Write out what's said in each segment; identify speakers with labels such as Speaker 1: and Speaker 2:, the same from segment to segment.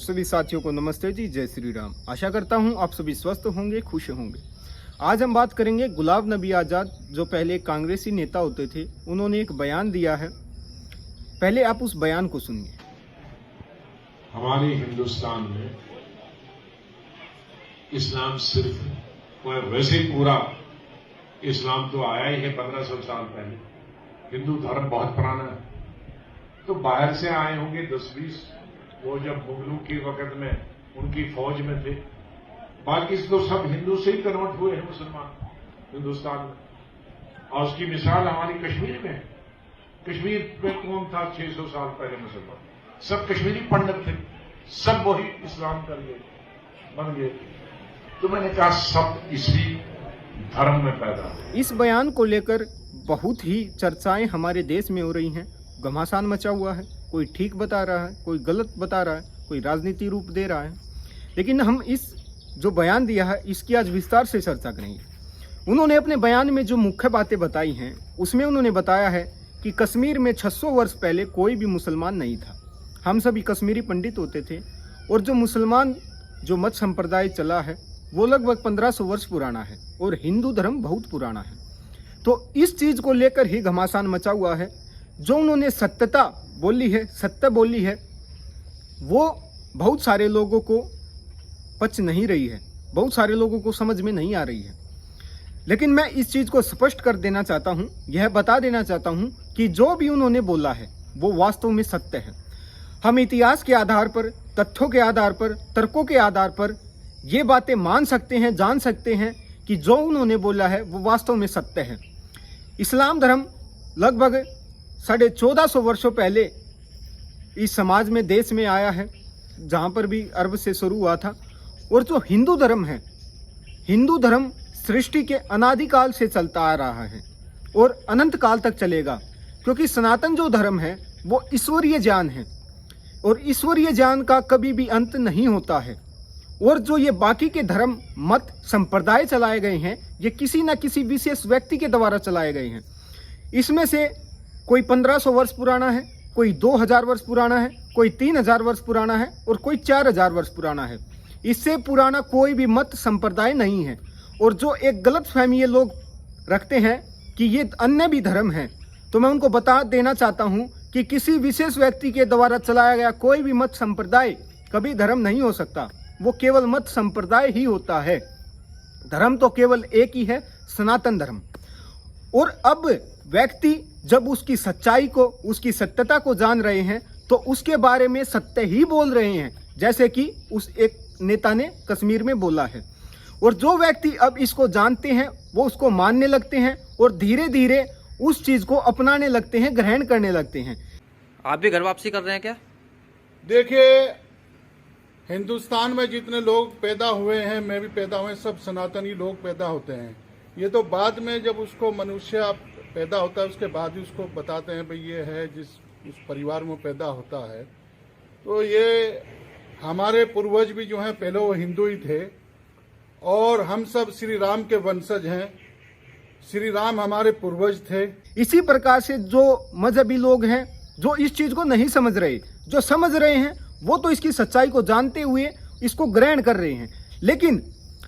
Speaker 1: सभी साथियों को नमस्ते जी, जय श्री राम। आशा करता हूं आप सभी स्वस्थ होंगे, खुश होंगे। आज हम बात करेंगे गुलाम नबी आज़ाद, जो पहले कांग्रेसी नेता होते थे। उन्होंने एक बयान दिया है, पहले आप उस बयान को सुनिए।
Speaker 2: हमारे हिंदुस्तान में इस्लाम सिर्फ वैसे पूरा इस्लाम तो आया ही है 1500 साल पहले। हिंदू धर्म बहुत पुराना है, तो बाहर से आए होंगे 10-20, वो जब मुगलों के वक्त में उनकी फौज में थे। बाकी तो सब हिंदू से ही कन्वर्ट हुए हैं मुसलमान हिंदुस्तान में। और उसकी मिसाल हमारी कश्मीर में है। कश्मीर में कौन था 600 साल पहले मुसलमान? सब कश्मीरी पंडित थे, सब वही इस्लाम कर गए, बन गए। तो मैंने कहा सब इसी धर्म में पैदा हुए।
Speaker 1: इस बयान को लेकर बहुत ही चर्चाएं हमारे देश में हो रही हैं। घमासान मचा हुआ है, कोई ठीक बता रहा है, कोई गलत बता रहा है, कोई राजनीति रूप दे रहा है। लेकिन हम इस जो बयान दिया है इसकी आज विस्तार से चर्चा करेंगे। उन्होंने अपने बयान में जो मुख्य बातें बताई हैं उसमें उन्होंने बताया है कि कश्मीर में 600 वर्ष पहले कोई भी मुसलमान नहीं था। हम सभी कश्मीरी पंडित होते थे, और जो मुसलमान जो मत संप्रदाय चला है वो लगभग 1500 वर्ष पुराना है, और हिंदू धर्म बहुत पुराना है। तो इस चीज़ को लेकर ही घमासान मचा हुआ है। जो उन्होंने सत्यता बोली है, सत्य बोली है, वो बहुत सारे लोगों को पच नहीं रही है, बहुत सारे लोगों को समझ में नहीं आ रही है। लेकिन मैं इस चीज़ को स्पष्ट कर देना चाहता हूँ, यह बता देना चाहता हूँ कि जो भी उन्होंने बोला है वो वास्तव में सत्य है। हम इतिहास के आधार पर, तथ्यों के आधार पर, तर्कों के आधार पर ये बातें मान सकते हैं, जान सकते हैं कि जो उन्होंने बोला है वो वास्तव में सत्य है। इस्लाम धर्म लगभग 1450 वर्षों पहले इस समाज में, देश में आया है, जहाँ पर भी अरब से शुरू हुआ था। और जो हिंदू धर्म है, हिंदू धर्म सृष्टि के अनादिकाल से चलता आ रहा है और अनंत काल तक चलेगा, क्योंकि सनातन जो धर्म है वो ईश्वरीय ज्ञान है, और ईश्वरीय ज्ञान का कभी भी अंत नहीं होता है। और जो ये बाकी के धर्म, मत, संप्रदाय चलाए गए हैं, ये किसी न किसी विशेष व्यक्ति के द्वारा चलाए गए हैं। इसमें से कोई 1500 वर्ष पुराना है, कोई 2000 वर्ष पुराना है, कोई 3000 वर्ष पुराना है, और कोई 4000 वर्ष पुराना है। इससे पुराना कोई भी मत संप्रदाय नहीं है। और जो एक गलत फहमी ये लोग रखते हैं कि ये अन्य भी धर्म है, तो मैं उनको बता देना चाहता हूँ कि किसी विशेष व्यक्ति के द्वारा चलाया गया कोई भी मत संप्रदाय कभी धर्म नहीं हो सकता। वो केवल मत संप्रदाय ही होता है। धर्म तो केवल एक ही है, सनातन धर्म। और अब व्यक्ति जब उसकी सच्चाई को, उसकी सत्यता को जान रहे हैं, तो उसके बारे में सत्य ही बोल रहे हैं, जैसे कि उस एक नेता ने कश्मीर में बोला है। और जो व्यक्ति अब इसको जानते हैं वो उसको मानने लगते हैं, और धीरे धीरे उस चीज को अपनाने लगते हैं, ग्रहण करने लगते हैं।
Speaker 3: आप भी घर वापसी कर रहे हैं क्या?
Speaker 4: देखिए, हिंदुस्तान में जितने लोग पैदा हुए हैं, मैं भी पैदा हुए, सब सनातनी लोग पैदा होते हैं। ये तो बाद में जब उसको मनुष्य पैदा होता है उसके बाद ही उसको बताते हैं भाई ये है, जिस उस परिवार में पैदा होता है। तो ये हमारे पूर्वज भी जो हैं पहले वो हिंदू ही थे, और हम सब श्री राम के वंशज हैं। श्री राम हमारे पूर्वज थे।
Speaker 1: इसी प्रकार से जो मजहबी लोग हैं, जो इस चीज को नहीं समझ रहे, जो समझ रहे हैं वो तो इसकी सच्चाई को जानते हुए इसको ग्रहण कर रहे हैं, लेकिन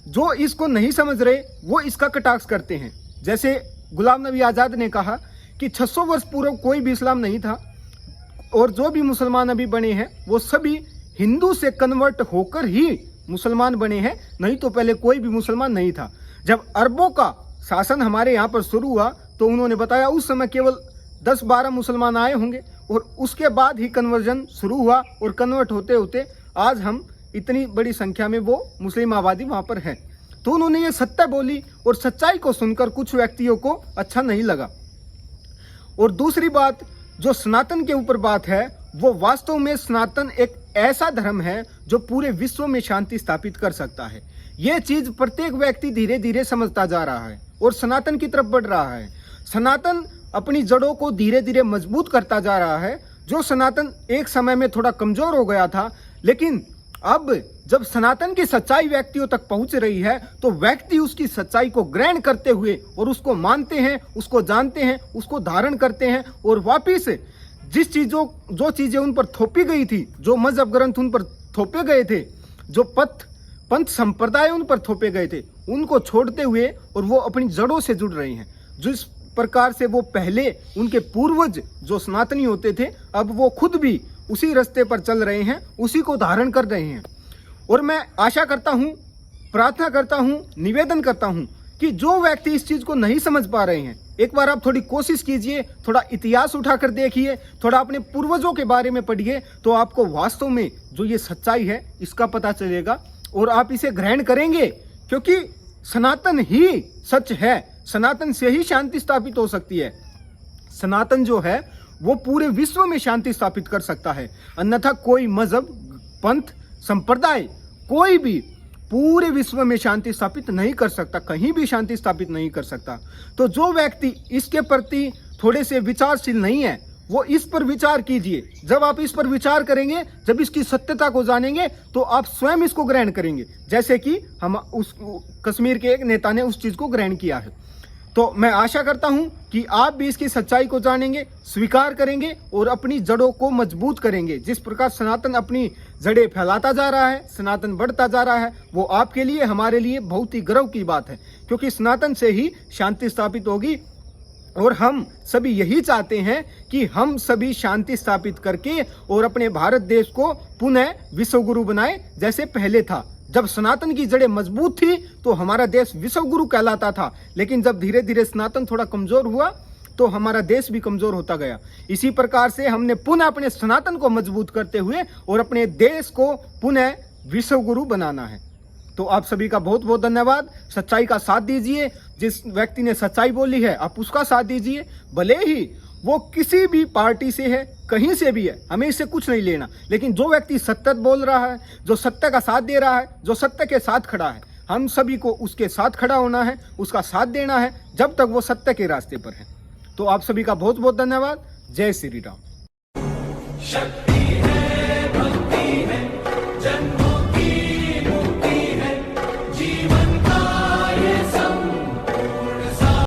Speaker 1: जो इसको नहीं समझ रहे वो इसका कटाक्ष करते हैं। जैसे गुलाम नबी आज़ाद ने कहा कि 600 वर्ष पूर्व कोई भी इस्लाम नहीं था, और जो भी मुसलमान अभी बने हैं वो सभी हिंदू से कन्वर्ट होकर ही मुसलमान बने हैं, नहीं तो पहले कोई भी मुसलमान नहीं था। जब अरबों का शासन हमारे यहाँ पर शुरू हुआ तो उन्होंने बताया उस समय केवल 10-12 मुसलमान आए होंगे, और उसके बाद ही कन्वर्जन शुरू हुआ, और कन्वर्ट होते होते आज हम इतनी बड़ी संख्या में वो मुस्लिम आबादी वहाँ पर है। तो उन्होंने ये सत्य बोली, और सच्चाई को सुनकर कुछ व्यक्तियों को अच्छा नहीं लगा। और दूसरी बात, जो सनातन के ऊपर बात है, वो वास्तव में सनातन एक ऐसा धर्म है जो पूरे विश्व में शांति स्थापित कर सकता है। ये चीज प्रत्येक व्यक्ति धीरे धीरे समझता जा रहा है और सनातन की तरफ बढ़ रहा है। सनातन अपनी जड़ों को धीरे धीरे मजबूत करता जा रहा है। जो सनातन एक समय में थोड़ा कमजोर हो गया था, लेकिन अब जब सनातन की सच्चाई व्यक्तियों तक पहुंच रही है तो व्यक्ति उसकी सच्चाई को ग्रहण करते हुए और उसको मानते हैं, उसको जानते हैं, उसको धारण करते हैं, और वापिस जो चीजें उन पर थोपी गई थी, जो मजहब ग्रंथ उन पर थोपे गए थे, जो पंथ संप्रदाय उन पर थोपे गए थे, उनको छोड़ते हुए और वो अपनी जड़ों से जुड़ रहे हैं। जिस प्रकार से वो पहले उनके पूर्वज जो सनातनी होते थे, अब वो खुद भी उसी रास्ते पर चल रहे हैं, उसी को धारण कर रहे हैं। और मैं आशा करता हूं, प्रार्थना करता हूं, निवेदन करता हूं कि जो व्यक्ति इस चीज को नहीं समझ पा रहे हैं, एक बार आप थोड़ी कोशिश कीजिए, थोड़ा इतिहास उठाकर देखिए, थोड़ा अपने पूर्वजों के बारे में पढ़िए, तो आपको वास्तव में जो ये सच्चाई है इसका पता चलेगा और आप इसे ग्रहण करेंगे, क्योंकि सनातन ही सच है। सनातन से ही शांति स्थापित हो सकती है। सनातन जो है वो पूरे विश्व में शांति स्थापित कर सकता है, अन्यथा कोई मजहब, पंथ, संप्रदाय कोई भी पूरे विश्व में शांति स्थापित नहीं कर सकता, कहीं भी शांति स्थापित नहीं कर सकता। तो जो व्यक्ति इसके प्रति थोड़े से विचारशील नहीं है, वो इस पर विचार कीजिए। जब आप इस पर विचार करेंगे, जब इसकी सत्यता को जानेंगे, तो आप स्वयं इसको ग्रहण करेंगे, जैसे कि हम उस कश्मीर के एक नेता ने उस चीज को ग्रहण किया है। तो मैं आशा करता हूं कि आप भी इसकी सच्चाई को जानेंगे, स्वीकार करेंगे और अपनी जड़ों को मजबूत करेंगे। जिस प्रकार सनातन अपनी जड़ें फैलाता जा रहा है, सनातन बढ़ता जा रहा है, वो आपके लिए, हमारे लिए बहुत ही गर्व की बात है, क्योंकि सनातन से ही शांति स्थापित होगी। और हम सभी यही चाहते हैं कि हम सभी शांति स्थापित करके और अपने भारत देश को पुनः विश्व गुरु बनाए, जैसे पहले था। जब सनातन की जड़ें मजबूत थी तो हमारा देश विश्व गुरु कहलाता था, लेकिन जब धीरे धीरे सनातन थोड़ा कमजोर हुआ तो हमारा देश भी कमजोर होता गया। इसी प्रकार से हमने पुनः अपने सनातन को मजबूत करते हुए और अपने देश को पुनः विश्व गुरु बनाना है। तो आप सभी का बहुत बहुत धन्यवाद। सच्चाई का साथ दीजिए। जिस व्यक्ति ने सच्चाई बोली है आप उसका साथ दीजिए, भले ही वो किसी भी पार्टी से है, कहीं से भी है, हमें इससे कुछ नहीं लेना। लेकिन जो व्यक्ति सत्य बोल रहा है, जो सत्य का साथ दे रहा है, जो सत्य के साथ खड़ा है, हम सभी को उसके साथ खड़ा होना है, उसका साथ देना है, जब तक वो सत्य के रास्ते पर है। तो आप सभी का बहुत बहुत धन्यवाद। जय श्री राम।